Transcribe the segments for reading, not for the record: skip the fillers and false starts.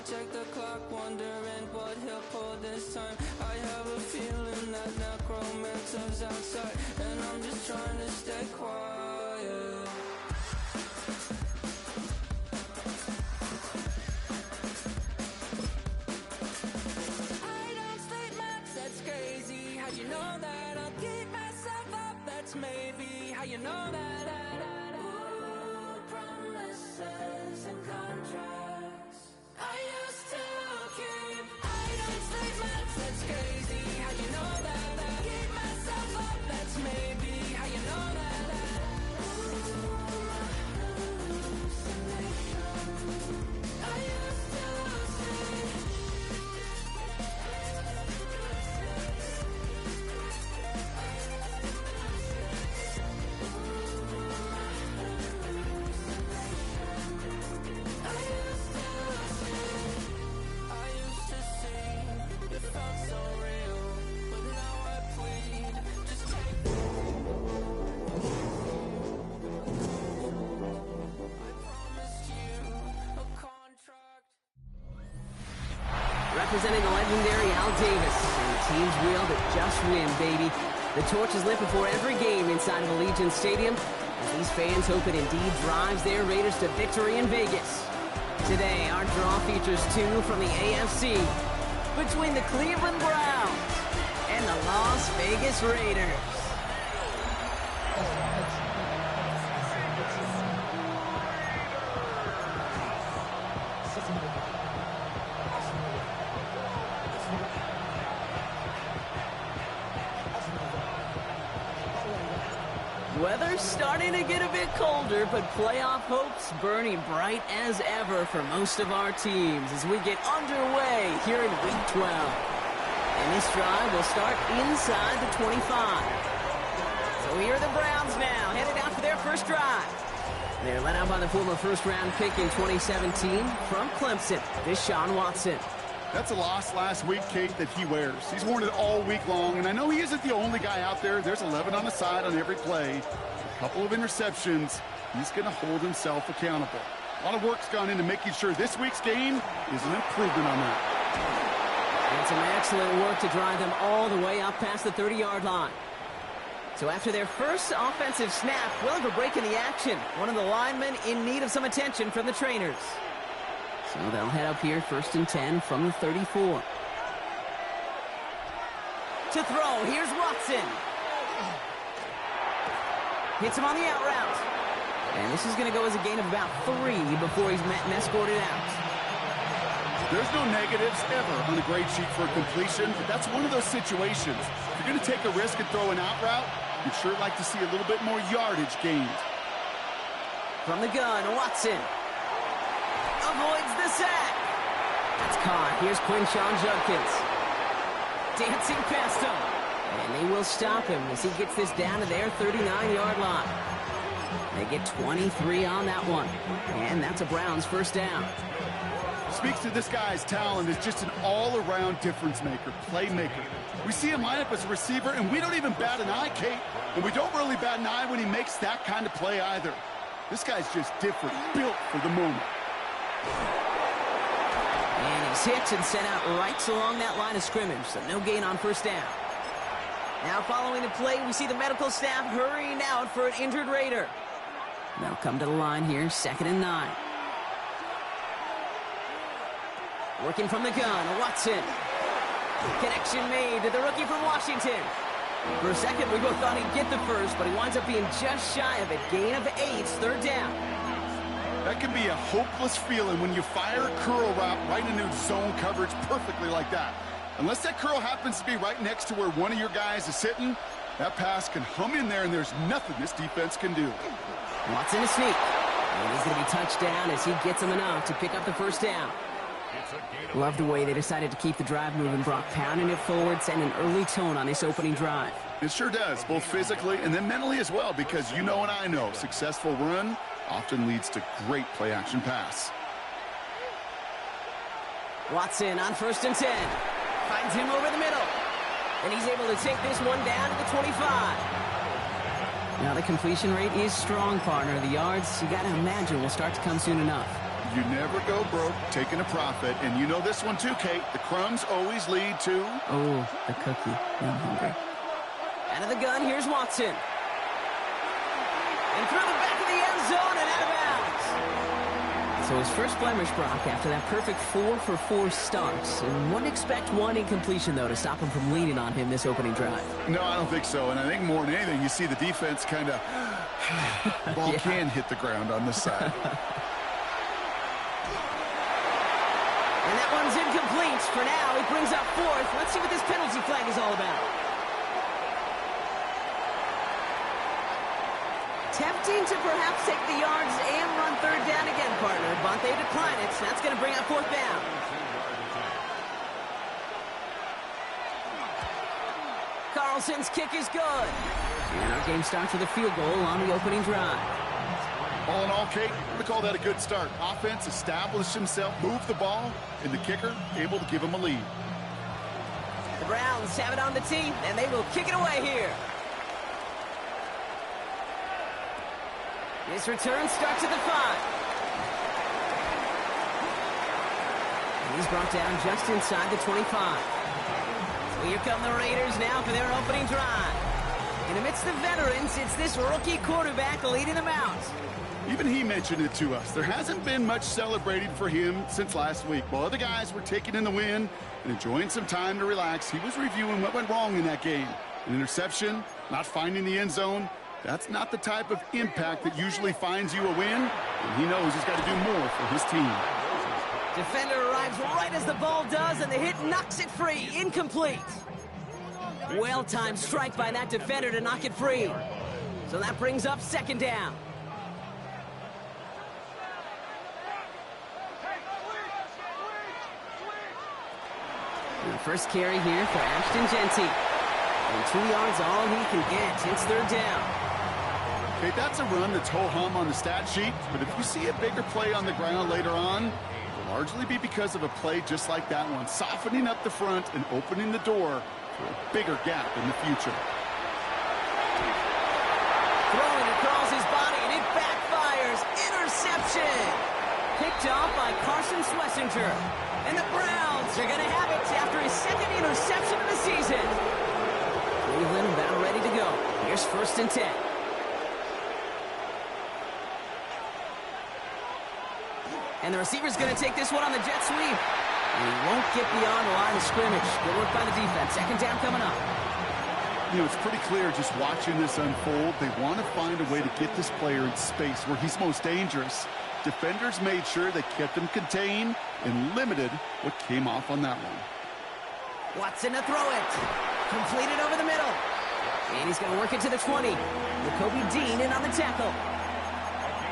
check the clock, wondering what he'll pull this time. I have a feeling that necromancer's outside, and I'm just trying to stay quiet. I don't sleep much, that's crazy. How you know that? I'll keep myself up, that's maybe how you know that. Ooh, promises and contracts I used to keep. I don't sleep much, that's crazy. How you know that? I keep myself up, that's maybe how you know that. Ooh, hallucination I used to see. I used to see, it felt so real, but now I plead, just take I promised you a contract. Representing the legendary Al Davis and the team's will to just win, baby. The torch is lit before every game inside of Allegiant Stadium, as these fans hope it indeed drives their Raiders to victory in Vegas. Today, our draw features two from the AFC between the Cleveland Browns and the Las Vegas Raiders. Weather's starting to get a bit colder, but playoff hopes burning bright as ever for most of our teams as we get underway here in Week 12. And this drive will start inside the 25. So here are the Browns now, headed out for their first drive. They're led out by the former first-round pick in 2017 from Clemson, Deshaun Watson. That's a loss last week, Kate, that he wears. He's worn it all week long, and I know he isn't the only guy out there. There's 11 on the side on every play. A couple of interceptions. He's going to hold himself accountable. A lot of work's gone into making sure this week's game is an improvement on that. And some excellent work to drive them all the way up past the 30-yard line. So after their first offensive snap, well, for breaking the action, one of the linemen in need of some attention from the trainers. So they'll head up here, 1st and 10 from the 34. To throw, here's Watson. Hits him on the out route. And this is going to go as a gain of about 3 before he's met and escorted out. There's no negatives ever on the grade sheet for a completion, but that's one of those situations. If you're going to take a risk and throw an out route, you'd sure like to see a little bit more yardage gained. From the gun, Watson avoids the sack. That's caught. Here's Quinshon Judkins. Dancing past him. And they will stop him as he gets this down to their 39-yard line. They get 23 on that one. And that's a Browns first down. Speaks to this guy's talent as just an all-around difference maker, playmaker. We see him line up as a receiver, and we don't even bat an eye, Kate. And we don't really bat an eye when he makes that kind of play either. This guy's just different, built for the moment. And he's hit and sent out right along that line of scrimmage, so no gain on first down. Now following the play, we see the medical staff hurrying out for an injured Raider. They'll come to the line here, 2nd and 9. Working from the gun, Watson. Connection made to the rookie from Washington. For a second, we both thought he'd get the first, but he winds up being just shy of it. Gain of 8, 3rd down. That can be a hopeless feeling when you fire a curl route right into zone coverage perfectly like that. Unless that curl happens to be right next to where one of your guys is sitting, that pass can hum in there, and there's nothing this defense can do. Watson a sneak. And he's going to be touched down as he gets him enough to pick up the first down. Love the way they decided to keep the drive moving, Brock, pounding it forward, sending an early tone on this opening drive. It sure does, both physically and then mentally as well, because you know and I know successful run often leads to great play-action pass. Watson on 1st and 10. Finds him over the middle. And he's able to take this one down to the 25. Now the completion rate is strong, partner. The yards, you got to imagine, will start to come soon enough. You never go broke taking a profit. And you know this one too, Kate. The crumbs always lead to... Oh, the cookie. I'm hungry. Out of the gun, here's Watson. And through the back of the end zone and out of bounds. So his first blemish, Brock, after that perfect 4-for-4 start. And wouldn't expect one incompletion, though, to stop him from leaning on him this opening drive. No, I don't think so. And I think more than anything, you see the defense kind of... ball can hit the ground on this side. And that one's incomplete. For now, he brings up fourth. Let's see what this penalty flag is all about. Tempting to perhaps take the yards and run third down again, partner. But they decline it, so that's going to bring up fourth down. Carlson's kick is good. And our game starts with a field goal on the opening drive. All in all, Kate, I'm going to call that a good start. Offense established himself, moved the ball, and the kicker able to give him a lead. The Browns have it on the tee, and they will kick it away here. This return starts at the 5. And he's brought down just inside the 25. So here come the Raiders now for their opening drive. And amidst the veterans, it's this rookie quarterback leading them out. Even he mentioned it to us. There hasn't been much celebrated for him since last week. While other guys were taking in the win and enjoying some time to relax, he was reviewing what went wrong in that game. An interception, not finding the end zone. That's not the type of impact that usually finds you a win, and he knows he's got to do more for his team. Defender arrives right as the ball does, and the hit knocks it free. Incomplete. Well-timed strike by that defender to knock it free. So that brings up second down. And the first carry here for Ashton Genty. And 2 yards all he can get. It's third down. Okay, that's a run that's ho-hum on the stat sheet, but if you see a bigger play on the ground later on, it'll largely be because of a play just like that one, softening up the front and opening the door for a bigger gap in the future. Throwing across his body, and it backfires. Interception! Picked off by Carson Schlesinger. And the Browns are going to have it after his second interception of the season. Cleveland about ready to go. Here's 1st and 10. And the receiver's going to take this one on the jet sweep. And he won't get beyond the line of scrimmage. Good work by the defense. Second down coming up. You know, it's pretty clear just watching this unfold. They want to find a way to get this player in space where he's most dangerous. Defenders made sure they kept him contained and limited what came off on that one. Watson to throw it. Completed over the middle. And he's going to work it to the 20. Jacoby Dean in on the tackle.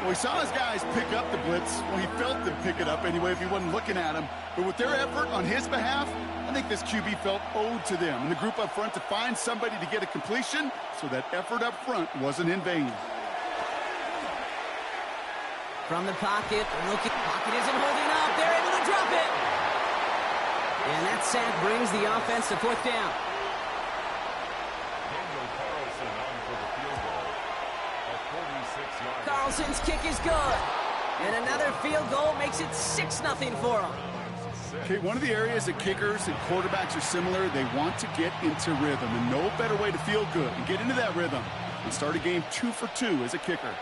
Well, he saw his guys pick up the blitz. Well, he felt them pick it up anyway if he wasn't looking at him. But with their effort on his behalf, I think this QB felt owed to them and the group up front to find somebody to get a completion so that effort up front wasn't in vain. From the pocket, pocket isn't holding up. They're able to drop it. And that sack brings the offense to fourth down. Carlson's kick is good. And another field goal makes it 6-0 for him. Okay, one of the areas that kickers and quarterbacks are similar, they want to get into rhythm. And no better way to feel good and get into that rhythm and start a game 2 for 2 as a kicker.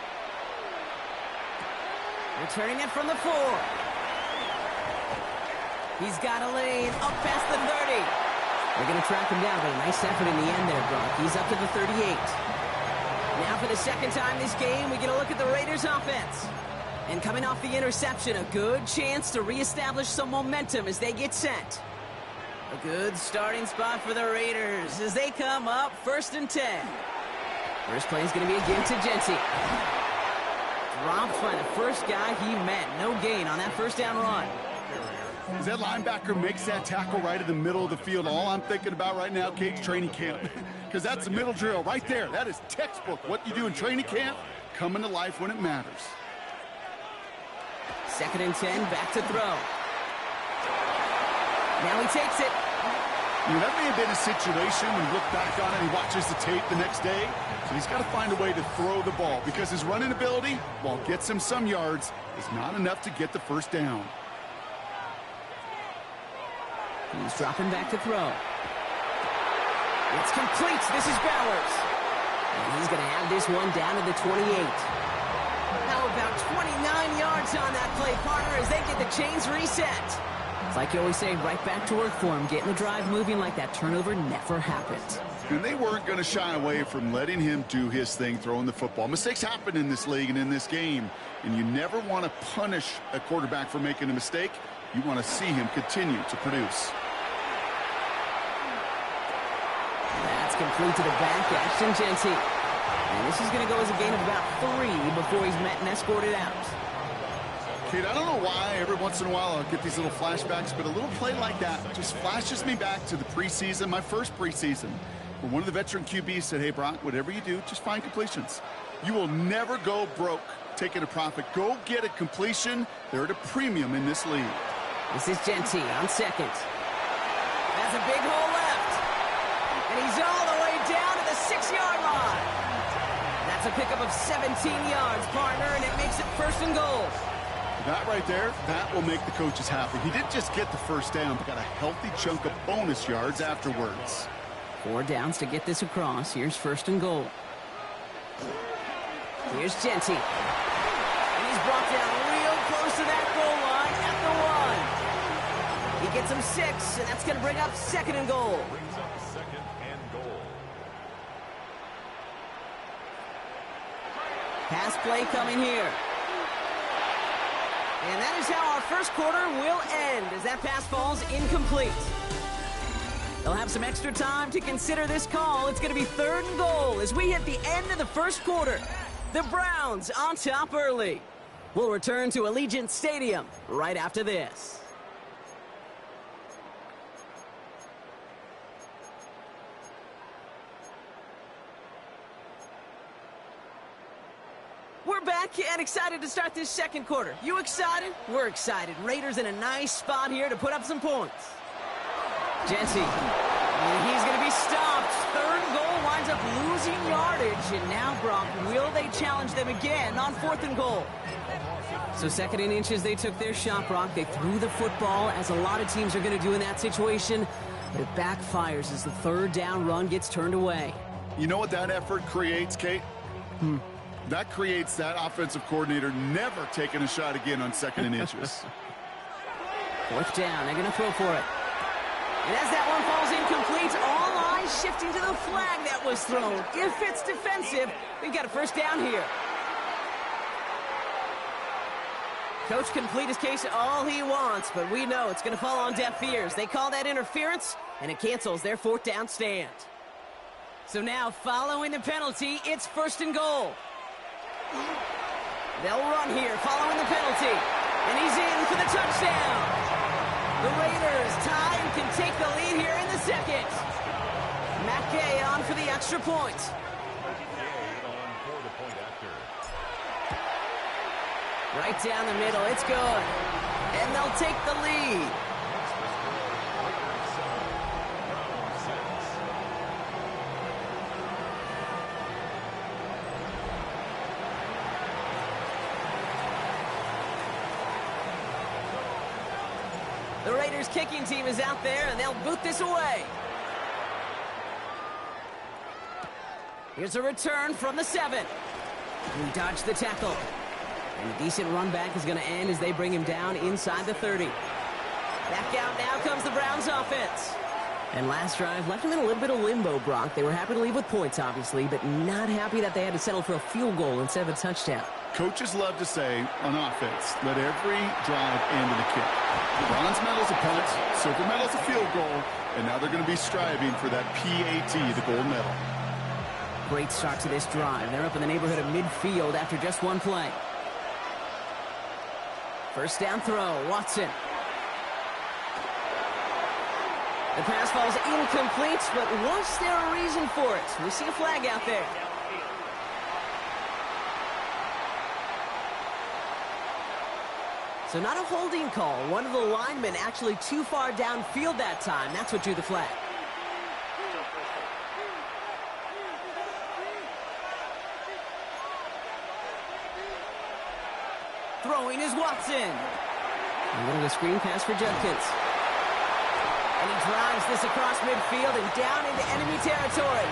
Returning it from the 4. He's got a lane up past the 30. They're going to track him down, but a nice effort in the end there, Brock. He's up to the 38. Now for the second time this game, we get a look at the Raiders' offense. And coming off the interception, a good chance to reestablish some momentum as they get set. A good starting spot for the Raiders as they come up 1st and 10. First play is going to be a give to Genty. Dropped by the first guy he met. No gain on that first down run. As that linebacker makes that tackle right in the middle of the field, all I'm thinking about right now, Kate's training camp. Because that's the middle drill right there. That is textbook. What you do in training camp, coming to life when it matters. 2nd and 10, back to throw. Now he takes it. That may have been a situation when you look back on it, he watches the tape the next day. So he's got to find a way to throw the ball because his running ability, while it gets him some yards, is not enough to get the first down. He's dropping back to throw. It's complete. This is Bowers. And he's going to have this one down to the 28. How about 29 yards on that play, partner, as they get the chains reset. It's like you always say, right back to work for him. Getting the drive moving like that turnover never happened. And they weren't going to shy away from letting him do his thing, throwing the football. Mistakes happen in this league and in this game. And you never want to punish a quarterback for making a mistake. You want to see him continue to produce. That's complete to the back, Ashton Genty. And this is going to go as a gain of about 3 before he's met and escorted out. Kate, I don't know why every once in a while I'll get these little flashbacks, but a little play like that just flashes me back to the preseason, my first preseason, where one of the veteran QBs said, hey, Brock, whatever you do, just find completions. You will never go broke taking a profit. Go get a completion. They're at a premium in this league. This is Genty on second. That's a big hole left. And he's all the way down to the 6-yard line. That's a pickup of 17 yards, partner, and it makes it first and goal. That right there, that will make the coaches happy. He didn't just get the first down, but got a healthy chunk of bonus yards afterwards. 4 downs to get this across. Here's first and goal. Here's Genty. And he's brought down real close to that goal line at the 1. He gets him 6, and that's going to bring up second and goal. Pass play coming here. And that is how our first quarter will end, as that pass falls incomplete. They'll have some extra time to consider this call. It's going to be third and goal as we hit the end of the first quarter. The Browns on top early. We'll return to Allegiant Stadium right after this. We're back and excited to start this second quarter. You excited? We're excited. Raiders in a nice spot here to put up some points. Genty, and he's going to be stopped. Third and goal winds up losing yardage. And now, Brock, will they challenge them again on fourth and goal? So second and inches, they took their shot, Brock. They threw the football, as a lot of teams are going to do in that situation. But it backfires as the third down run gets turned away. You know what that effort creates, Kate? That creates that offensive coordinator never taking a shot again on second and inches. Fourth down, they're going to throw for it. And as that one falls incomplete, all eyes shifting to the flag that was thrown. If it's defensive, we've got a first down here. Coach can plead his case all he wants, but we know it's going to fall on deaf ears. They call that interference, and it cancels their fourth down stand. So now, following the penalty, it's first and goal. They'll run here following the penalty. And he's in for the touchdown. The Raiders tie and can take the lead here in the second. Matt Gay on for the extra point. Right down the middle, it's good. And they'll take the lead. The Raiders kicking team is out there, and they'll boot this away. Here's a return from the 7. He dodged the tackle. And a decent run back is going to end as they bring him down inside the 30. Back out now comes the Browns offense. And last drive left them in a little bit of limbo, Brock. They were happy to leave with points, obviously, but not happy that they had to settle for a field goal instead of a touchdown. Coaches love to say on offense, let every drive end in a kick. Bronze medal's a punt, silver medal's a field goal, and now they're going to be striving for that PAT, the gold medal. Great start to this drive. They're up in the neighborhood of midfield after just one play. First down throw, Watson. The pass falls incomplete, but was there a reason for it? We see a flag out there. So not a holding call. One of the linemen actually too far downfield that time. That's what drew the flag. Throwing is Watson. A little screen pass for Judkins. And he drives this across midfield and down into enemy territory.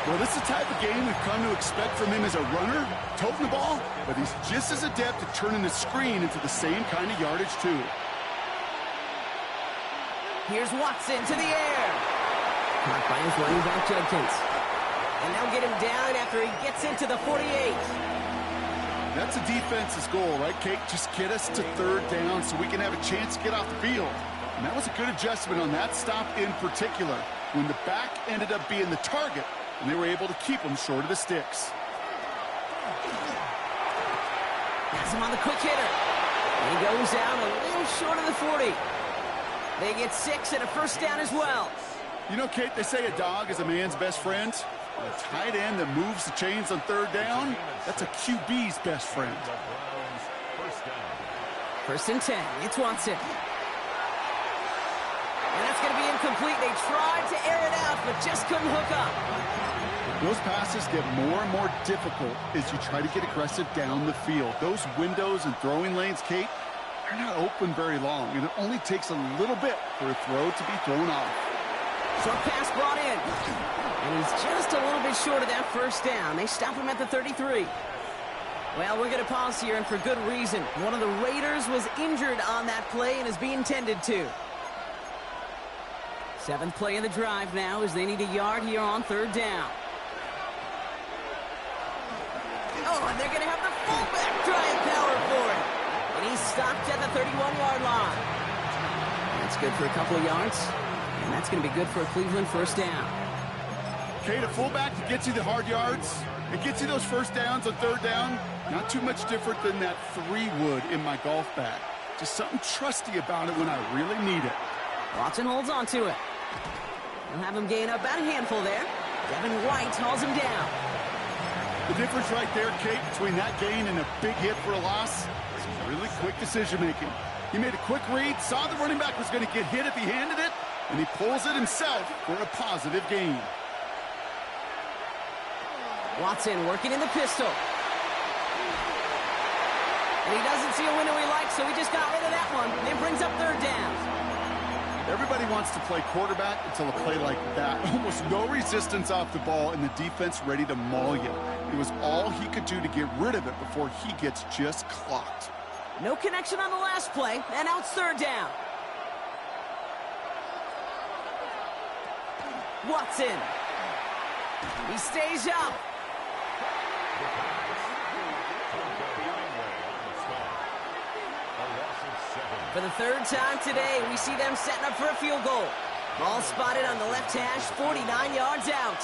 Well, this is the type of game we've come to expect from him as a runner, toting the ball, but he's just as adept at turning the screen into the same kind of yardage, too. Here's Watson to the air. Caught by his running back, Judkins. And they'll get him down after he gets into the 48. That's a defense's goal, right, Kate? Just get us to third down so we can have a chance to get off the field. And that was a good adjustment on that stop in particular, when the back ended up being the target, and they were able to keep him short of the sticks. Has him on the quick hitter. He goes out a little short of the 40. They get 6 and a first down as well. You know, Kate, they say a dog is a man's best friend. A tight end that moves the chains on third down, that's a QB's best friend. First and 10. It's Watson. And that's going to be incomplete. They tried to air it out, but just couldn't hook up. Those passes get more and more difficult as you try to get aggressive down the field. Those windows and throwing lanes, Kate, they're not open very long, and it only takes a little bit for a throw to be thrown off. Short pass brought in. And he's just a little bit short of that first down. They stop him at the 33. Well, we're going to pause here, and for good reason. One of the Raiders was injured on that play and is being tended to. 7th play of the drive now as they need a yard here on third down. Oh, and they're going to have the fullback trying power for it. And he's stopped at the 31-yard line. That's good for a couple of yards. And that's going to be good for a Cleveland first down. Kate, a fullback that gets you the hard yards, it gets you those first downs on third down. Not too much different than that 3-wood in my golf bag. Just something trusty about it when I really need it. Watson holds on to it. They'll have him gain about a handful there. Devin White hauls him down. The difference right there, Kate, between that gain and a big hit for a loss is really quick decision-making. He made a quick read, saw the running back was going to get hit if he handed it, and he pulls it himself for a positive gain. Watson working in the pistol. And he doesn't see a window he likes, so he just got rid of that one. And it brings up third down. Everybody wants to play quarterback until a play like that. Almost no resistance off the ball and the defense ready to maul you. It was all he could do to get rid of it before he gets just clocked. No connection on the last play, and now it's third down. Watson. He stays up. For the third time today, we see them setting up for a field goal. Ball spotted on the left hash, 49 yards out.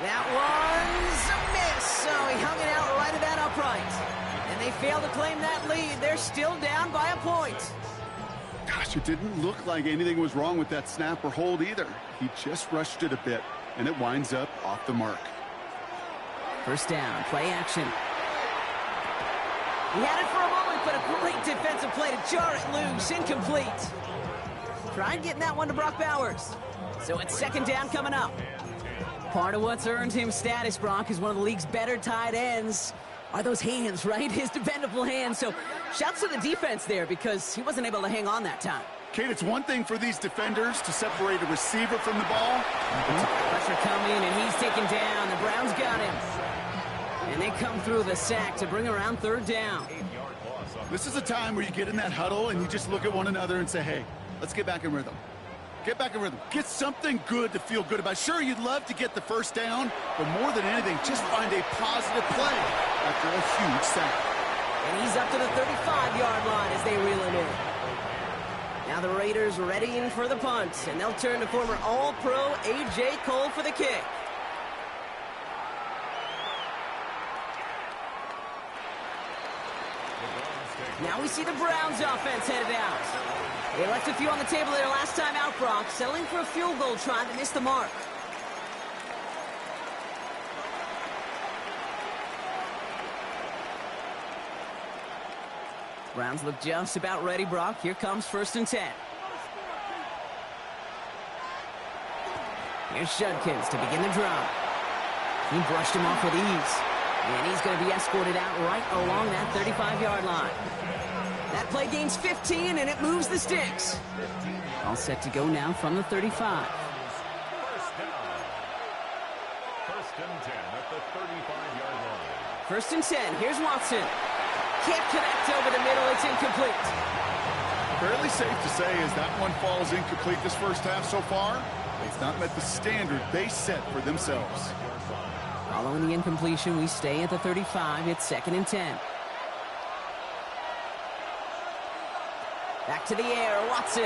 That one's a miss, so he hung it out right at that upright. And they fail to claim that lead. They're still down by a point. Gosh, it didn't look like anything was wrong with that snap or hold either. He just rushed it a bit, and it winds up off the mark. First down, play action. He had it for a moment, but a great defensive play to jar it loose. Incomplete. Tried getting that one to Brock Bowers. So it's second down coming up. Part of what's earned him status, Brock, is one of the league's better tight ends. Are those hands, right? His dependable hands. So shouts to the defense there because he wasn't able to hang on that time. Kate, it's one thing for these defenders to separate a receiver from the ball. Pressure coming, and he's taken down. The Browns got him. And they come through the sack to bring around third down. This is a time where you get in that huddle and you just look at one another and say, hey, let's get back in rhythm. Get back in rhythm. Get something good to feel good about. Sure, you'd love to get the first down, but more than anything, just find a positive play after a huge sack. And he's up to the 35-yard line as they reel him in. Now the Raiders readying for the punt, and they'll turn to former All-Pro A.J. Cole for the kick. Now we see the Browns offense headed out. They left a few on the table there last time out, Brock, settling for a field goal try that missed the mark. Browns look just about ready, Brock. Here comes first and 10. Here's Judkins to begin the drive. He brushed him off with ease. And he's going to be escorted out right along that 35-yard line. That play gains 15, and it moves the sticks. All set to go now from the 35. First and 10 at the 35-yard line. First and 10. Here's Watson. Can't connect over the middle. It's incomplete. Fairly safe to say as that one falls incomplete this first half so far, it's not met the standard they set for themselves. Following the incompletion, we stay at the 35. It's 2nd and 10. Back to the air, Watson.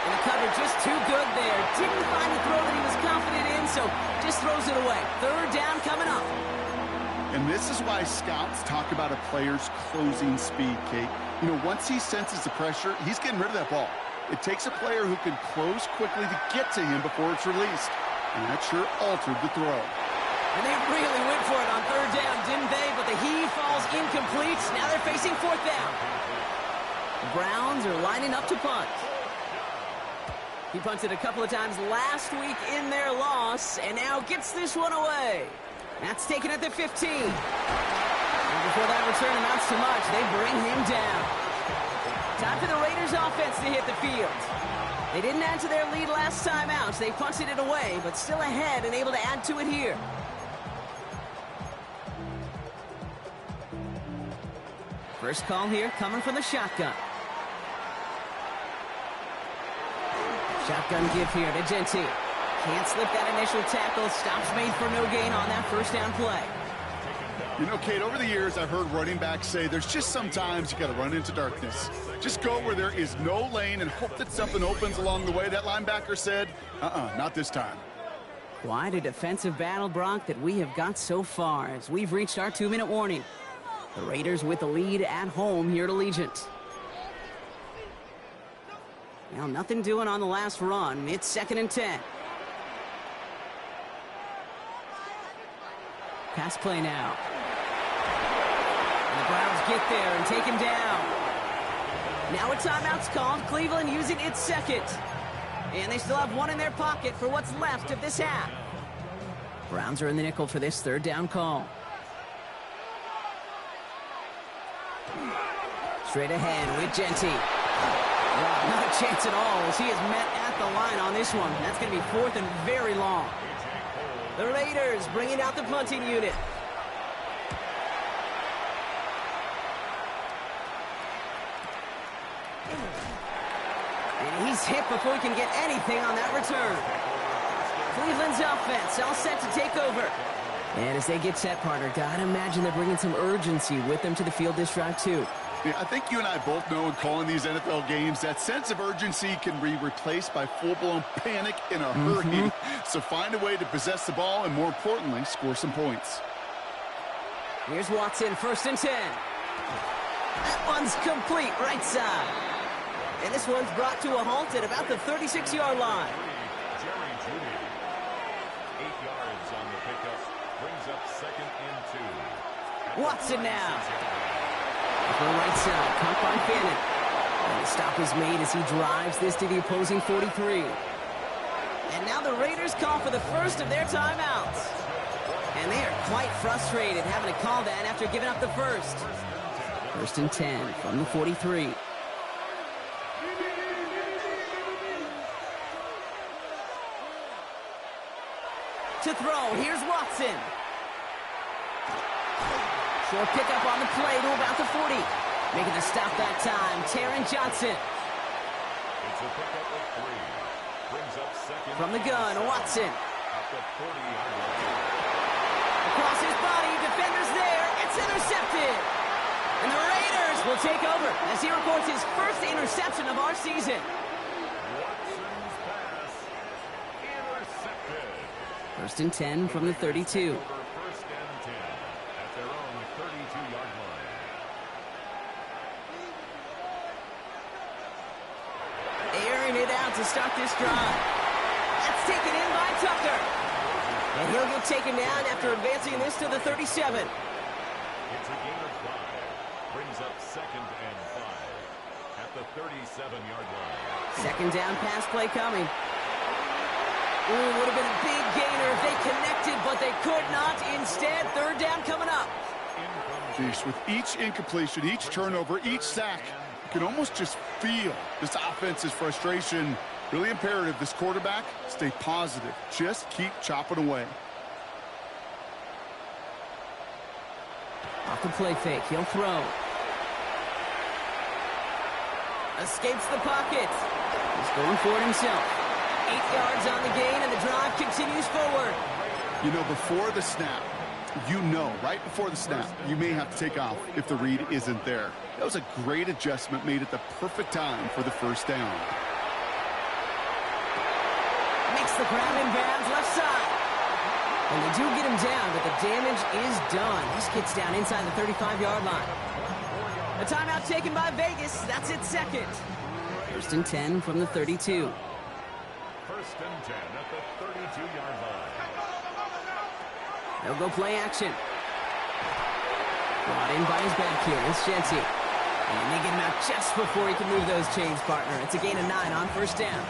And the cover just too good there. Didn't find the throw that he was confident in, so just throws it away. 3rd down coming up. And this is why scouts talk about a player's closing speed, Kate. You know, once he senses the pressure, he's getting rid of that ball. It takes a player who can close quickly to get to him before it's released. And that sure altered the throw. And they really went for it on 3rd down, didn't they? But the heave falls incomplete. Now they're facing 4th down. The Browns are lining up to punt. He punted a couple of times last week in their loss, and now gets this one away. That's taken at the 15. And before that return amounts to much, they bring him down. Time for the Raiders offense to hit the field. They didn't add to their lead last time out. They punted it away, but still ahead and able to add to it here. First call here coming from the shotgun. Shotgun give here to Genty. Can't slip that initial tackle. Stops made for no gain on that first down play. You know, Kate, over the years, I've heard running backs say there's just sometimes you got to run into darkness. Just go where there is no lane and hope that something opens along the way. That linebacker said, not this time. Quite a defensive battle, Brock, that we have got so far as we've reached our 2-minute warning. The Raiders with the lead at home here at Allegiant. Now, nothing doing on the last run. It's 2nd and 10. Pass play now. And the Browns get there and take him down. Now a timeout's called. Cleveland using its second. And they still have one in their pocket for what's left of this half. Browns are in the nickel for this 3rd down call. Straight ahead with Genty. Not a chance at all as he is met at the line on this one. That's going to be 4th and very long. The Raiders bringing out the punting unit. And he's hit before he can get anything on that return. Cleveland's offense all set to take over. And as they get set, partner, gotta imagine they're bringing some urgency with them to the field this drive too. Yeah, I think you and I both know in calling these NFL games that sense of urgency can be replaced by full-blown panic in a hurry. So find a way to possess the ball and, more importantly, score some points. Here's Watson, 1st and 10. That one's complete, right side. And this one's brought to a halt at about the 36-yard line. 8 yards on the pickup, brings up 2nd and 2. Watson now. To the right side, caught by Fannin. And the stop is made as he drives this to the opposing 43. And now the Raiders call for the first of their timeouts. And they are quite frustrated having to call that after giving up the first. 1st and 10 from the 43. To throw, here's Watson. Short pickup on the play to about the 40. Making the stop that time, Taron Johnson. It's a pickup of 3. Brings up 2nd. From the gun, Watson. At the 40-yard line. Across his body, defenders there. It's intercepted. And the Raiders will take over as he records his first interception of our season. Watson's pass intercepted. 1st and 10 from the 32. Over 1st and 10 at their own 32-yard line. Airing it out to start this drive. That's taken in by Tucker. And he'll get taken down after advancing this to the 37. It's a gain of 5. Brings up 2nd and 5 at the 37-yard line. 2nd down pass play coming. Ooh, would have been a big gainer if they connected, but they could not. Instead, third down coming up. Jeez, with each incompletion, each turnover, each sack, you can almost just feel this offense's frustration. Really imperative, this quarterback, stay positive. Just keep chopping away. Off the play fake, he'll throw. Escapes the pocket. He's going for it himself. 8 yards on the gain, and the drive continues forward. You know, before the snap, right before the snap, you may have to take off if the read isn't there. That was a great adjustment made at the perfect time for the first down. Makes the grab in bounds left side. And they do get him down, but the damage is done. This gets down inside the 35-yard line. A timeout taken by Vegas. That's its second. First and 10 from the 32. First and 10 at the 32-yard line. They'll go play action. Brought in by his back here. It's Jency. And they get him out just before he can move those chains, partner. It's a gain of 9 on first down.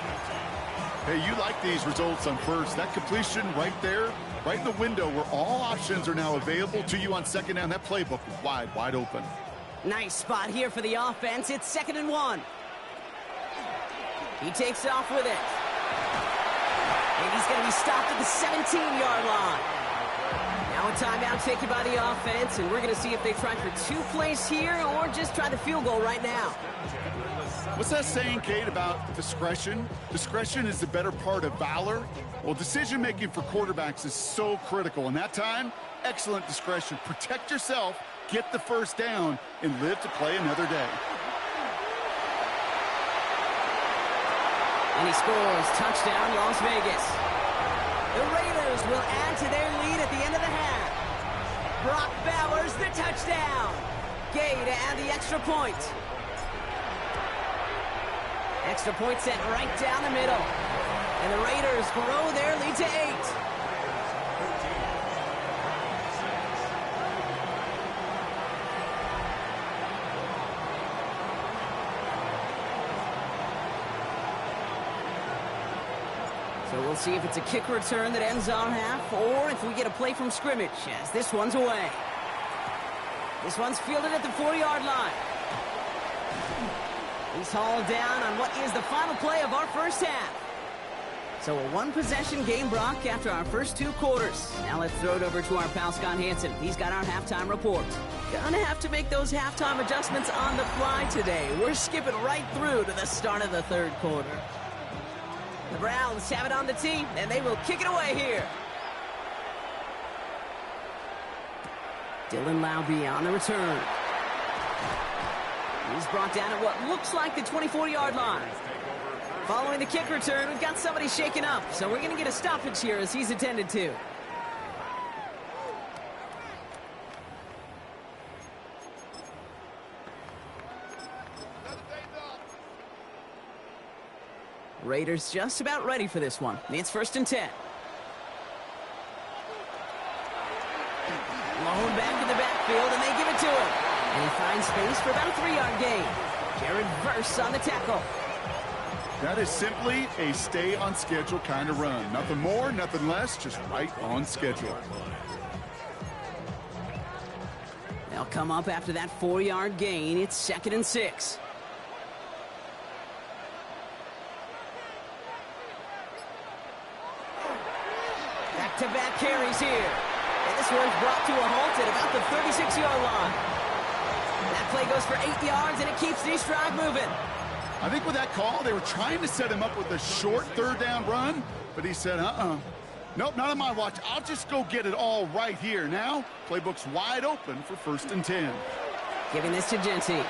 Hey, you like these results on first. That completion right there, right in the window where all options are now available to you on second down. That playbook is wide open. Nice spot here for the offense. It's 2nd and 1. He takes off with it. And he's going to be stopped at the 17-yard line. Now a timeout taken by the offense, and we're going to see if they try for 2 plays here or just try the field goal right now. What's that saying, Kate, about discretion? Discretion is the better part of valor. Well, decision-making for quarterbacks is so critical. And that time, excellent discretion. Protect yourself, get the first down, and live to play another day. And he scores. Touchdown, Las Vegas. The Raiders will add to their lead at the end of the half. Brock Bowers, the touchdown. Gay to add the extra point. Extra point set right down the middle. And the Raiders grow their lead to 8. So we'll see if it's a kick return that ends our half, or if we get a play from scrimmage, as this one's away. This one's fielded at the 4-yard line. He's hauled down on what is the final play of our first half. So a 1-possession game, Brock, after our first 2 quarters. Now let's throw it over to our pal Scott Hansen. He's got our halftime report. Gonna have to make those halftime adjustments on the fly today. We're skipping right through to the start of the 3rd quarter. The Browns have it on the tee, and they will kick it away here. Dylan Laube on the return. He's brought down at what looks like the 24-yard line. Following the kick return, we've got somebody shaken up, so we're going to get a stoppage here as he's attended to. Raiders just about ready for this one. It's 1st and 10. Blown back in the backfield, and they give it to him. And he finds space for about a 3-yard gain. Jared Verse on the tackle. That is simply a stay-on-schedule kind of run. Nothing more, nothing less, just right on schedule. They'll come up after that 4-yard gain. It's 2nd and 6. Back-to-back carries here. And this one's brought to a halt at about the 36-yard line. That play goes for 8 yards, and it keeps the drive moving. I think with that call, they were trying to set him up with a short 3rd down run, but he said, nope, not on my watch. I'll just go get it all right here. Now, playbook's wide open for 1st and 10. Giving this to Jency.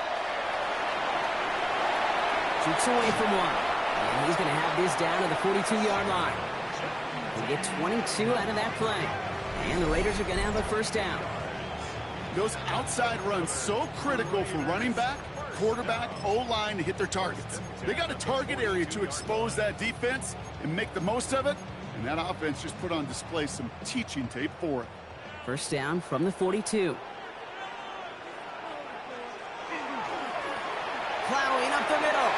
Shoots away from one. And he's going to have this down to the 42-yard line. They get 22 out of that play. And the Raiders are going to have a first down. Those outside runs so critical for running back, quarterback, O-line to hit their targets. They got a target area to expose that defense and make the most of it, and that offense just put on display some teaching tape for it. First down from the 42. Plowing up the middle.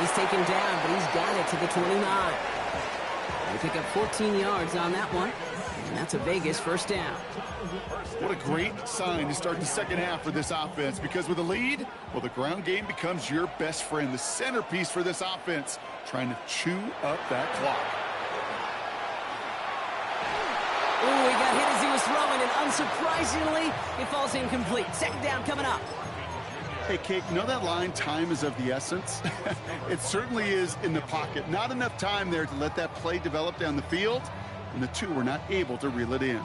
He's taken down, but he's got it to the 29. They pick up 14 yards on that one, and that's a Vegas first down. What a great sign to start the second half for this offense, because with a lead, well, the ground game becomes your best friend, the centerpiece for this offense, trying to chew up that clock. Ooh, he got hit as he was throwing, and unsurprisingly, it falls incomplete. Second down coming up. Hey, Kate, you know that line, time is of the essence? It certainly is in the pocket. Not enough time there to let that play develop down the field, and the two were not able to reel it in.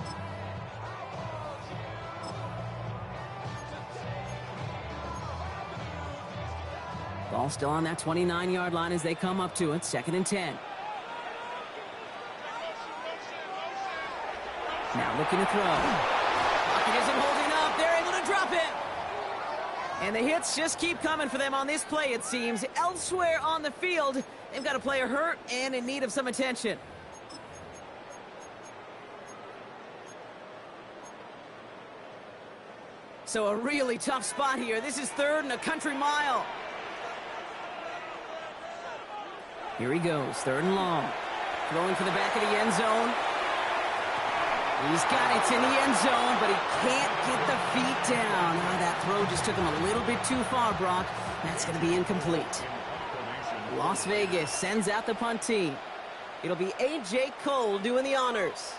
Ball still on that 29-yard line as they come up to it. Second and 10. Now looking to throw. Pocket isn't holding up. They're able to drop it. And the hits just keep coming for them on this play, it seems. Elsewhere on the field, they've got a player hurt and in need of some attention. So a really tough spot here. This is third and a country mile. Here he goes, third and long. Throwing for the back of the end zone. He's got it in the end zone, but he can't get the feet down. Oh, that throw just took him a little bit too far, Brock. That's going to be incomplete. Las Vegas sends out the punt team. It'll be A.J. Cole doing the honors.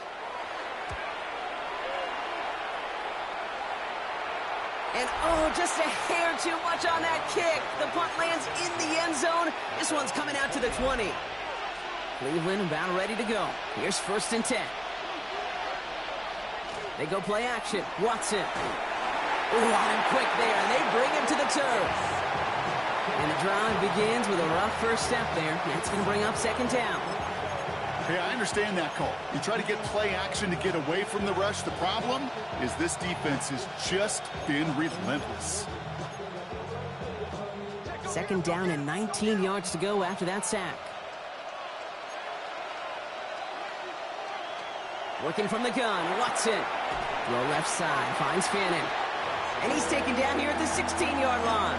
And, oh, just a hair too much on that kick. The punt lands in the end zone. This one's coming out to the 20. Cleveland about ready to go. Here's first and 10. They go play action. Watson. Ooh, on him quick there, and they bring him to the turf. And the drive begins with a rough first step there. That's going to bring up second down. Hey, I understand that call. You try to get play action to get away from the rush. The problem is this defense has just been relentless. Second down and 19 yards to go after that sack. Working from the gun, Watson. Throw left side, finds Fannin. And he's taken down here at the 16-yard line.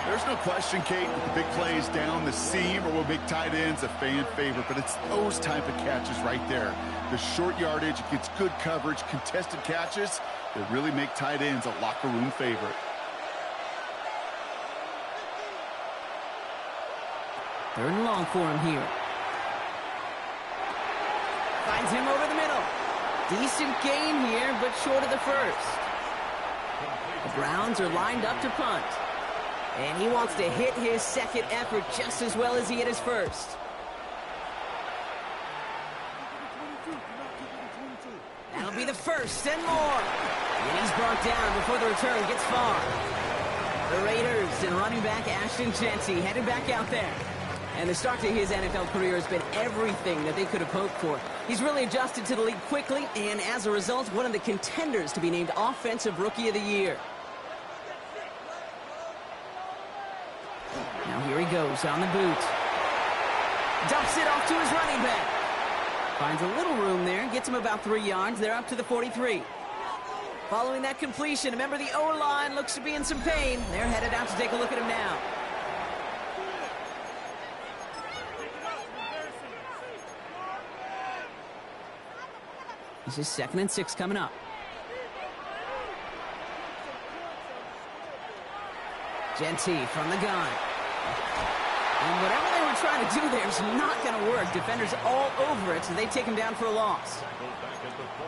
There's no question, Kate, that the big plays down the seam or will make tight ends a fan favorite, but it's those type of catches right there. The short yardage, it gets good coverage, contested catches that really make tight ends a locker room favorite. Third and long for him here. Finds him over the middle. Decent gain here, but short of the first. The Browns are lined up to punt. And he wants to hit his second effort just as well as he hit his first. That'll be the first and more. And he's brought down before the return gets far. The Raiders and running back Ashton Jeanty headed back out there. And the start to his NFL career has been everything that they could have hoped for. He's really adjusted to the league quickly, and as a result, one of the contenders to be named Offensive Rookie of the Year. Now here he goes on the boot. Dumps it off to his running back. Finds a little room there, gets him about 3 yards. They're up to the 43. Following that completion, remember the O-line looks to be in some pain. They're headed out to take a look at him now. This is 2nd and 6 coming up. Jeanty from the gun. And whatever they were trying to do there is not going to work. Defenders all over it, so they take him down for a loss.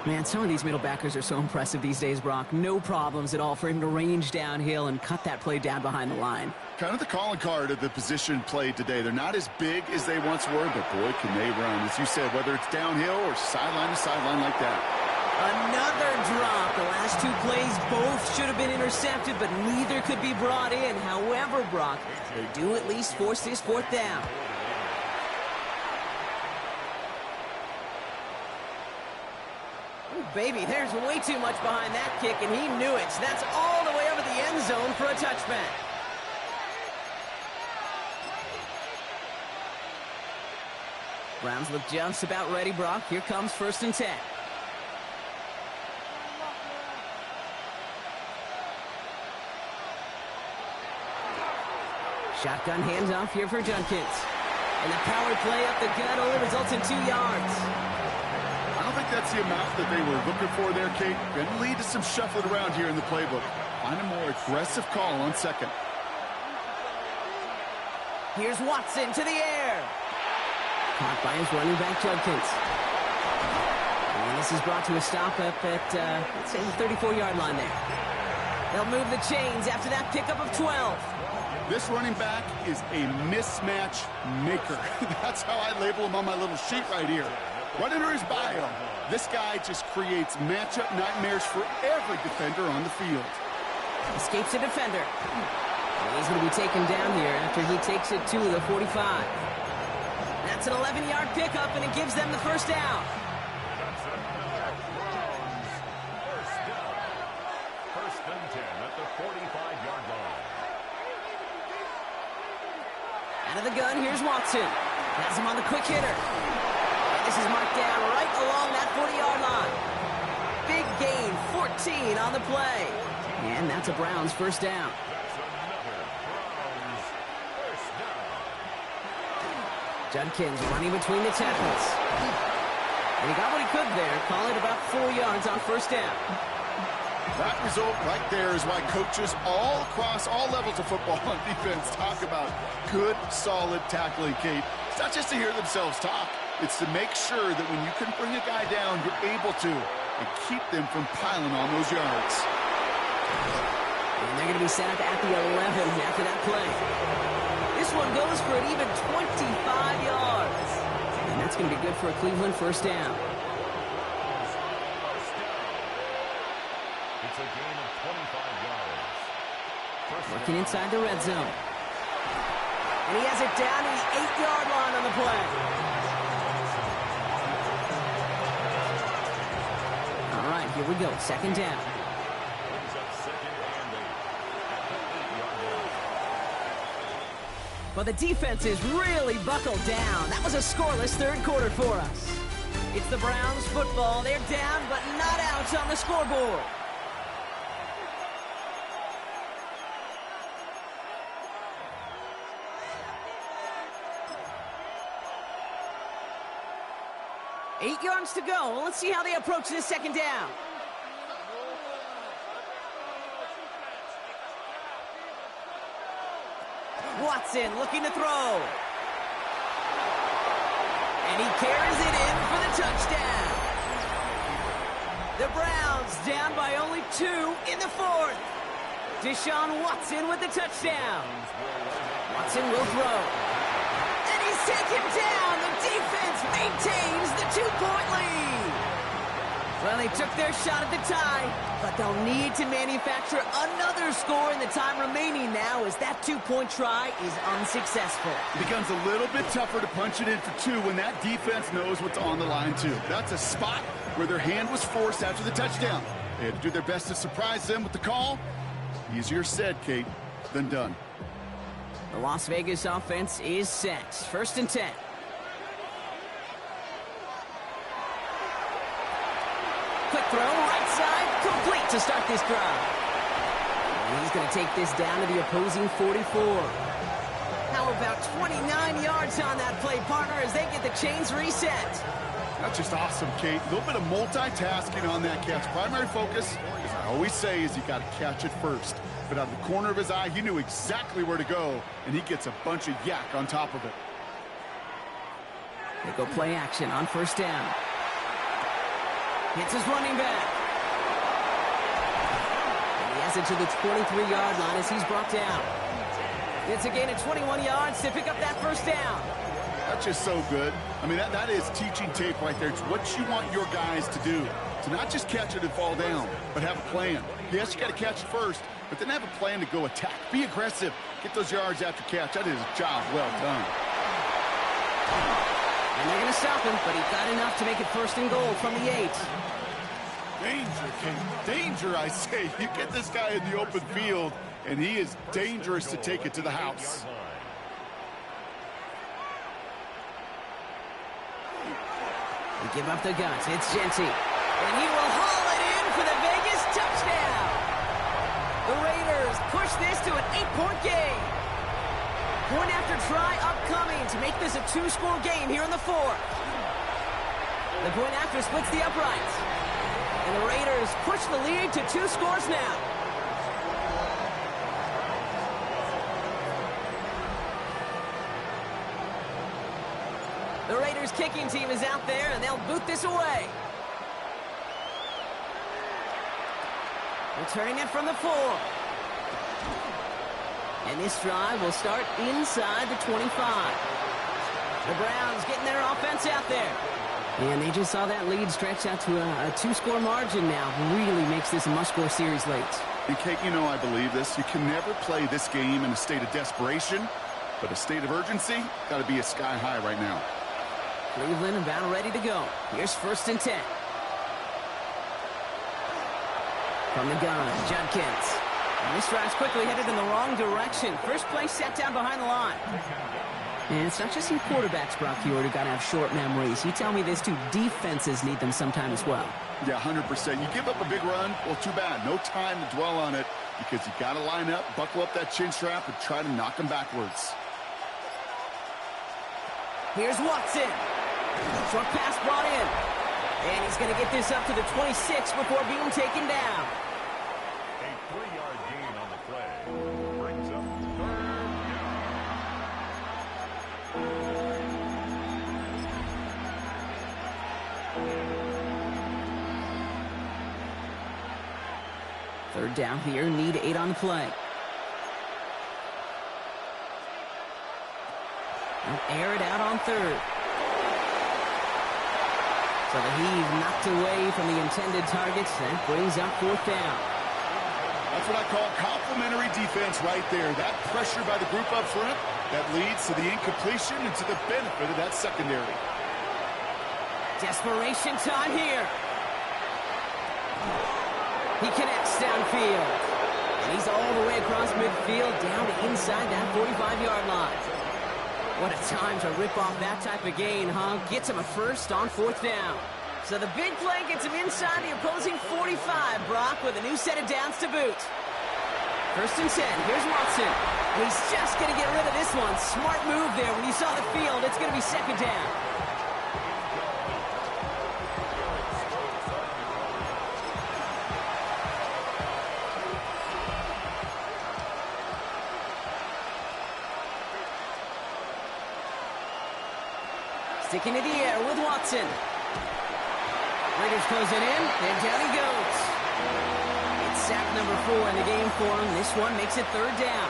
Man, some of these middle backers are so impressive these days, Brock. No problems at all for him to range downhill and cut that play down behind the line. Kind of the calling card of the position played today. They're not as big as they once were, but boy, can they run. As you said, whether it's downhill or sideline to sideline like that. Another drop. The last two plays both should have been intercepted, but neither could be brought in. However, Brock, they do at least force this fourth down. Ooh, baby, there's way too much behind that kick, and he knew it. That's all the way over the end zone for a touchback. Browns look just about ready, Brock. Here comes 1st and 10. Shotgun handoff here for Judkins. And the power play up the gut only results in 2 yards. I don't think that's the amount that they were looking for there, Kate. Going to lead to some shuffling around here in the playbook. Find a more aggressive call on second. Here's Watson to the air. Caught by his running back, Judkins. And this is brought to a stop up at, let's say, the 34-yard line there. They'll move the chains after that pickup of 12. This running back is a mismatch maker. That's how I label him on my little sheet right here. Right under his bio, this guy just creates matchup nightmares for every defender on the field. Escapes a defender. He's going to be taken down here after he takes it to the 45. That's an 11-yard pickup, and it gives them the first down. First and 10 at the 45-yard line. Out of the gun, here's Watson. Has him on the quick hitter. And this is marked down right along that 40-yard line. Big gain, 14 on the play. And that's a Browns first down. Judkins running between the tackles. And he got what he could there. Call it about 4 yards on first down. That result right there is why coaches all across all levels of football on defense talk about good, solid tackling, Kate. It's not just to hear themselves talk. It's to make sure that when you can bring a guy down, you're able to, and keep them from piling on those yards. And they're going to be set up at the 11 after that play. This one goes for an even 25 yards. And that's going to be good for a Cleveland first down. It's a gain of 25 yards. Looking inside the red zone. And he has it down to the 8-yard line on the play. All right, here we go. Second down. Brings up second and 8 at the 8-yard line. But the defense is really buckled down. That was a scoreless third quarter for us. It's the Browns football. They're down, but not out on the scoreboard. Eight yards to go. Let's see how they approach this second down. Watson looking to throw. And he carries it in for the touchdown. The Browns down by only 2 in the fourth. Deshaun Watson with the touchdown. Watson will throw. And he's taken down. The defense maintains the 2-point lead. Well, they took their shot at the tie, but they'll need to manufacture another score in the time remaining now as that 2-point try is unsuccessful. It becomes a little bit tougher to punch it in for 2 when that defense knows what's on the line, too. That's a spot where their hand was forced after the touchdown. They had to do their best to surprise them with the call. Easier said, Kate, than done. The Las Vegas offense is set. First and 10. Quick throw, right side, complete to start this drive. And he's going to take this down to the opposing 44. How about 29 yards on that play, partner, as they get the chains reset? That's just awesome, Kate. A little bit of multitasking on that catch. Primary focus, as I always say, is you got to catch it first. But out of the corner of his eye, he knew exactly where to go, and he gets a bunch of yak on top of it. They go play action on first down. Hits his running back. And he has it to the 23-yard line as he's brought down. It's a gain of 21 yards to pick up that first down. That's just so good. I mean, that is teaching tape right there. It's what you want your guys to do. To not just catch it and fall down, but have a plan. Yes, you got to catch it first, but then have a plan to go attack. Be aggressive. Get those yards after catch. That is a job well done. And they're going to stop him, but he got enough to make it first and goal from the 8. Danger, Kate. Danger, I say. You get this guy in the open field, and he is dangerous to take it to the house. They give up the guns. It's Genty. And he will haul it in for the Vegas touchdown. The Raiders push this to an 8-point game. Point after try upcoming to make this a two-score game here in the fourth. The point after splits the uprights. And the Raiders push the lead to 2 scores now. The Raiders kicking team is out there, and they'll boot this away. Returning it from the 4. And this drive will start inside the 25. The Browns getting their offense out there. And they just saw that lead stretch out to a 2-score margin now. Really makes this a must-score series late. And Kate, you know I believe this. You can never play this game in a state of desperation, but a state of urgency got to be a sky high right now. Cleveland about ready to go. Here's 1st and 10. From the gun, Judkins. And this drive's quickly headed in the wrong direction. First play set down behind the line. And it's not just your quarterbacks, Brock, you already got to have short memories. You tell me this too, defenses need them sometime as well. Yeah, 100%. You give up a big run, well, too bad. No time to dwell on it because you got to line up, buckle up that chin strap, and try to knock them backwards. Here's Watson. Short pass brought in. And he's going to get this up to the 26 before being taken down. A 3-yard gain on the play. Brings up 3rd down here, need 8 on the play. They'll air it out on 3rd. So the heave knocked away from the intended targets. That brings up 4th down. That's what I call complementary defense right there. That pressure by the group up front, that leads to the incompletion and to the benefit of that secondary. Desperation time here. He connects downfield. And he's all the way across midfield down to inside that 45-yard line. What a time to rip off that type of gain, huh? Gets him a first on 4th down. So the big play gets him inside the opposing 45, Brock, with a new set of downs to boot. 1st and 10. Here's Watson. And he's just going to get rid of this one. Smart move there. When you saw the field, it's going to be 2nd down. Sticking to the air with Watson. Raiders close it in, and down he goes. It's sack number 4 in the game for him. This one makes it 3rd down.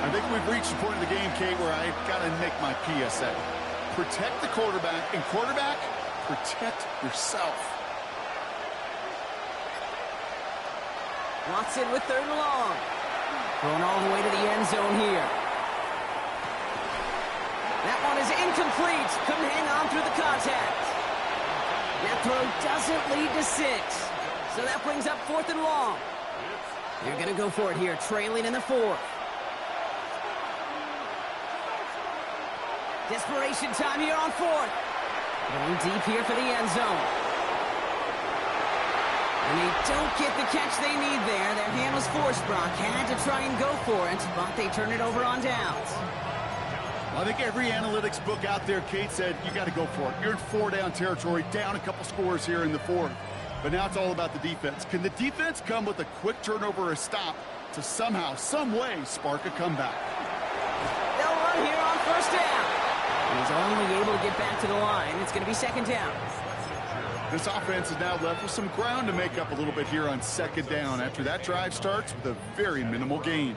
I think we've reached the point of the game, Kate, where I've got to make my PSA. Protect the quarterback, and quarterback, protect yourself. Watson with 3rd and long. Going all the way to the end zone here. That one is incomplete. Couldn't hang on through the contact. That throw doesn't lead to 6. So that brings up 4th and long. They're going to go for it here, trailing in the 4th. Desperation time here on 4th. Going deep here for the end zone. And they don't get the catch they need there. Their hand was forced, Brock. Had to try and go for it, but they turn it over on downs. I think every analytics book out there, Kate, said you got to go for it. You're in 4-down territory, down a couple scores here in the 4th. But now it's all about the defense. Can the defense come with a quick turnover or a stop to somehow, some way, spark a comeback? They'll run here on 1st down. And he's only able to get back to the line. It's going to be 2nd down. This offense is now left with some ground to make up a little bit here on 2nd down after that drive starts with a very minimal gain.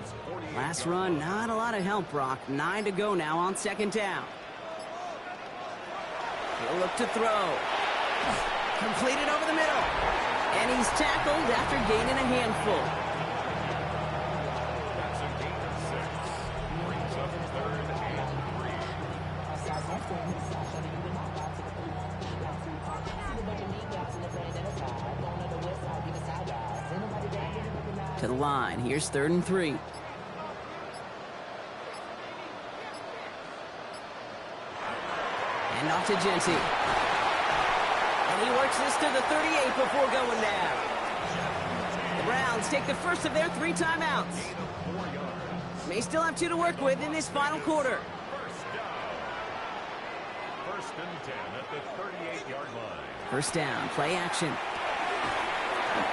Last run, not a lot of help, Brock. 9 to go now on 2nd down. He'll look to throw. Completed over the middle. And he's tackled after gaining a handful. That's a gain of 6. Brings up 3rd and 3. To the line. Here's 3rd and 3. And off to Genty. And he works this to the 38 before going down. The Browns take the first of their 3 timeouts. May still have 2 to work with in this final quarter. First down. First and 10 at the 38-yard line. First down, play action.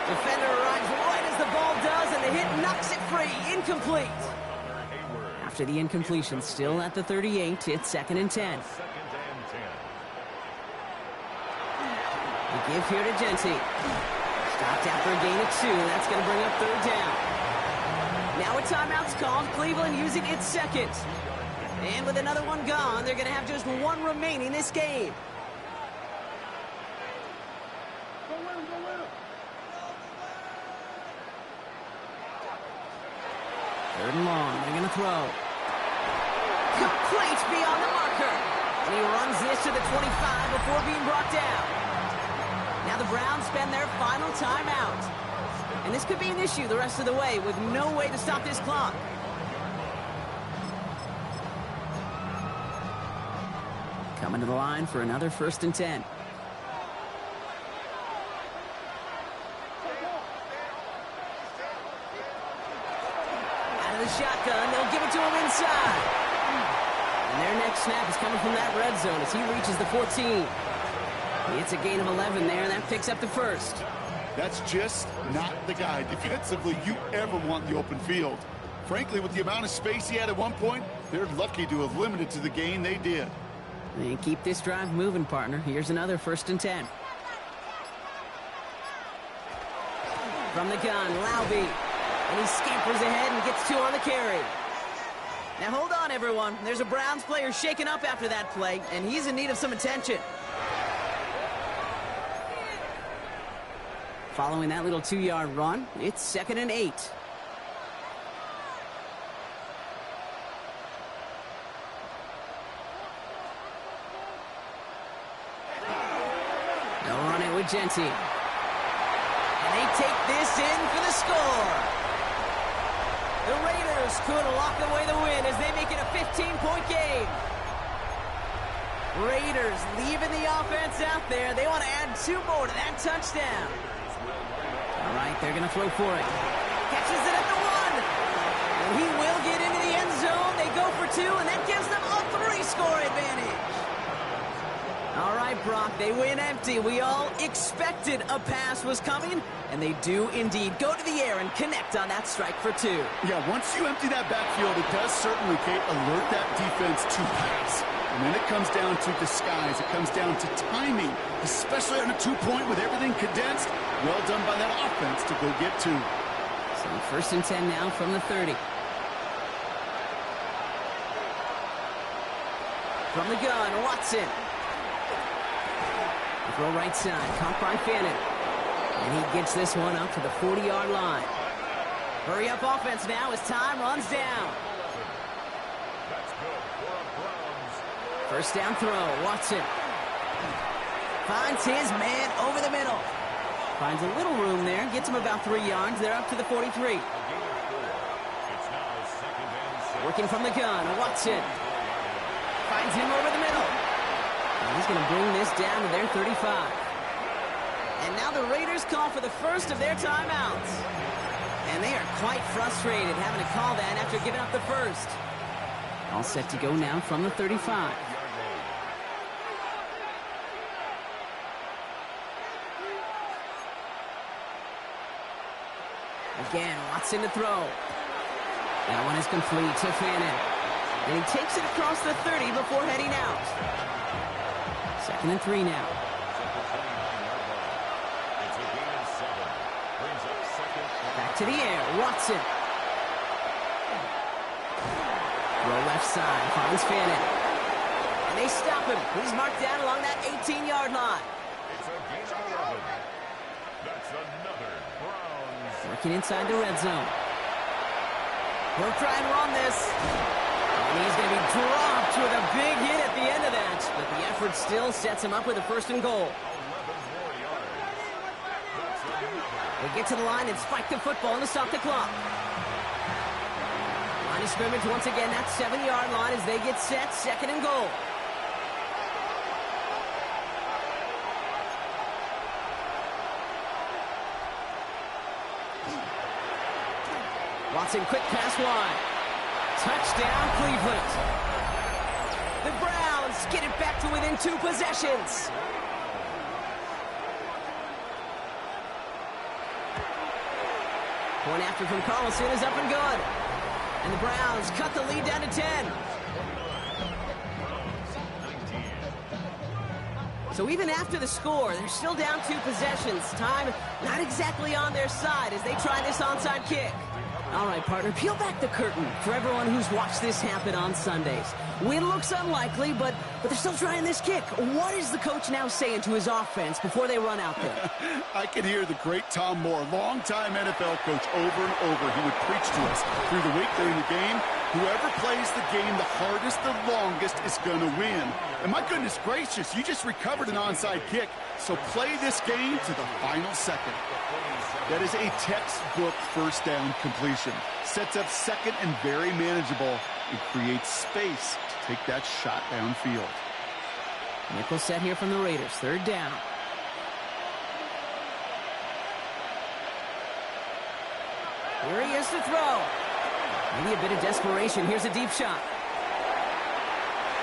Defender arrives right as the ball does, and the hit knocks it free. Incomplete. After the incompletion, still at the 38, it's 2nd and 10. Second and 10. The give here to Genty. Stopped after a gain of 2. That's going to bring up 3rd down. Now a timeout's called. Cleveland using its 2nd. And with another one gone, they're going to have just 1 remaining this game. Third and long. They're going to throw. Complete beyond the marker. And he runs this to the 25 before being brought down. Now the Browns spend their final timeout. And this could be an issue the rest of the way with no way to stop this clock. Coming to the line for another 1st and 10. Out of the shotgun, they'll give it to him inside. And their next snap is coming from that red zone as he reaches the 14. It's a gain of 11 there, and that picks up the 1st. That's just not the guy defensively you ever want in the open field. Frankly, with the amount of space he had at one point, they're lucky to have limited to the gain they did. And keep this drive moving, partner. Here's another 1st and 10. From the gun, Laube. And he scampers ahead and gets 2 on the carry. Now hold on, everyone. There's a Browns player shaken up after that play, and he's in need of some attention. Following that little 2-yard run, it's 2nd and 8. They'll run it with Genty. And they take this in for the score. The Raiders could lock away the win as they make it a 15-point game. Raiders leaving the offense out there. They want to add 2 more to that touchdown. All right, they're going to throw for it. Catches it at the 1. And he will get into the end zone. They go for 2, and that gives them a 3-score advantage. All right, Brock, they win empty. We all expected a pass was coming, and they do indeed go to the air and connect on that strike for 2. Yeah, once you empty that backfield, it does certainly, Kate, alert that defense to pass. And then it comes down to disguise. It comes down to timing, especially on a 2-point with everything condensed. Well done by that offense to go get 2. So 1st and 10 now from the 30. From the gun, Watson. Throw right side, caught by Fannin. And he gets this one up to the 40-yard line. Hurry up offense now as time runs down. First down throw, Watson. Finds his man over the middle. Finds a little room there, gets him about 3 yards. They're up to the 43. Working from the gun, Watson. Finds him over the middle. And he's going to bring this down to their 35. And now the Raiders call for the first of their timeouts. And they are quite frustrated having to call that after giving up the first. All set to go now from the 35. Again, Watson to throw. That one is complete to Fannin. And he takes it across the 30 before heading out. 2nd and 3 now. Back to the air, Watson. Throw left side, finds Fannin. And they stop him. He's marked down along that 18-yard line. It's a gain of 11. That's another Browns. Working inside the red zone. He'll try and run this. And he's going to be dropped with a big hit at the end of that. But the effort still sets him up with a 1st and goal. 11 more yards. That's another. They get to the line and spike the football to stop the clock. Line of scrimmage once again, that 7-yard line as they get set, 2nd and goal. Watson, quick pass wide. Touchdown, Cleveland. The Browns get it back to within 2 possessions. Point after from Carlson is up and good. And the Browns cut the lead down to 10. So even after the score, they're still down 2 possessions. Time not exactly on their side as they try this onside kick. All right, partner, peel back the curtain for everyone who's watched this happen on Sundays. Win looks unlikely, but they're still trying this kick. What is the coach now saying to his offense before they run out there? I can hear the great Tom Moore, longtime NFL coach, over and over. He would preach to us through the week during the game. Whoever plays the game the hardest, the longest, is going to win. And my goodness gracious, you just recovered an onside kick. So play this game to the final second. That is a textbook first down completion. Sets up second and very manageable and creates space to take that shot downfield. Nickel set here from the Raiders. 3rd down. Here he is to throw. Maybe a bit of desperation. Here's a deep shot.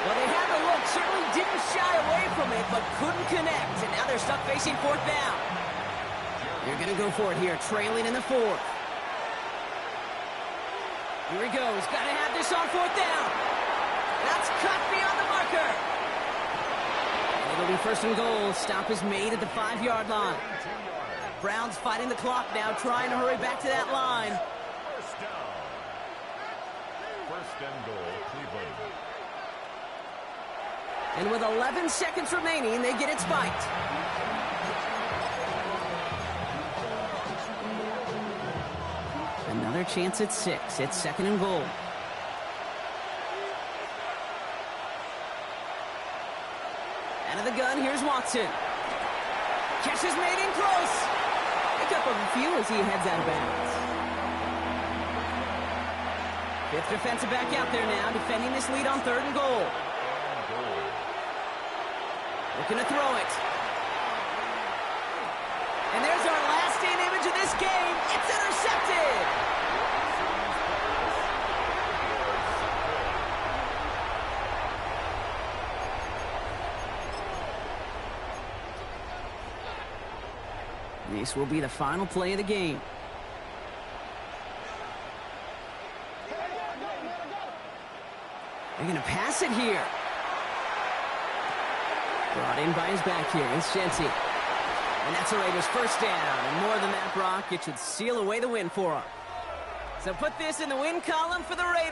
Well, they had the look. Certainly didn't shy away from it, but couldn't connect. And now they're stuck facing 4th down. They're going to go for it here, trailing in the 4th. Here he goes. Got to have this on 4th down. That's cut beyond the marker. And it'll be 1st and goal. Stop is made at the 5-yard line. Browns fighting the clock now, trying to hurry back to that line. 1st down. 1st and goal, Cleveland. And with 11 seconds remaining, they get it spiked. Another chance at 6. It's 2nd and goal. Out of the gun, here's Watson. Catch is made in close. Pick up a few as he heads out of bounds. 5th defensive back out there now, defending this lead on 3rd and goal. Looking to throw it. And there's our lasting image of this game. It's intercepted. This will be the final play of the game. They're going to pass it here. Brought in by his back here. It's Shensi. And that's a Raiders 1st down. And more than that, Brock, it should seal away the win for them. So put this in the win column for the Raiders.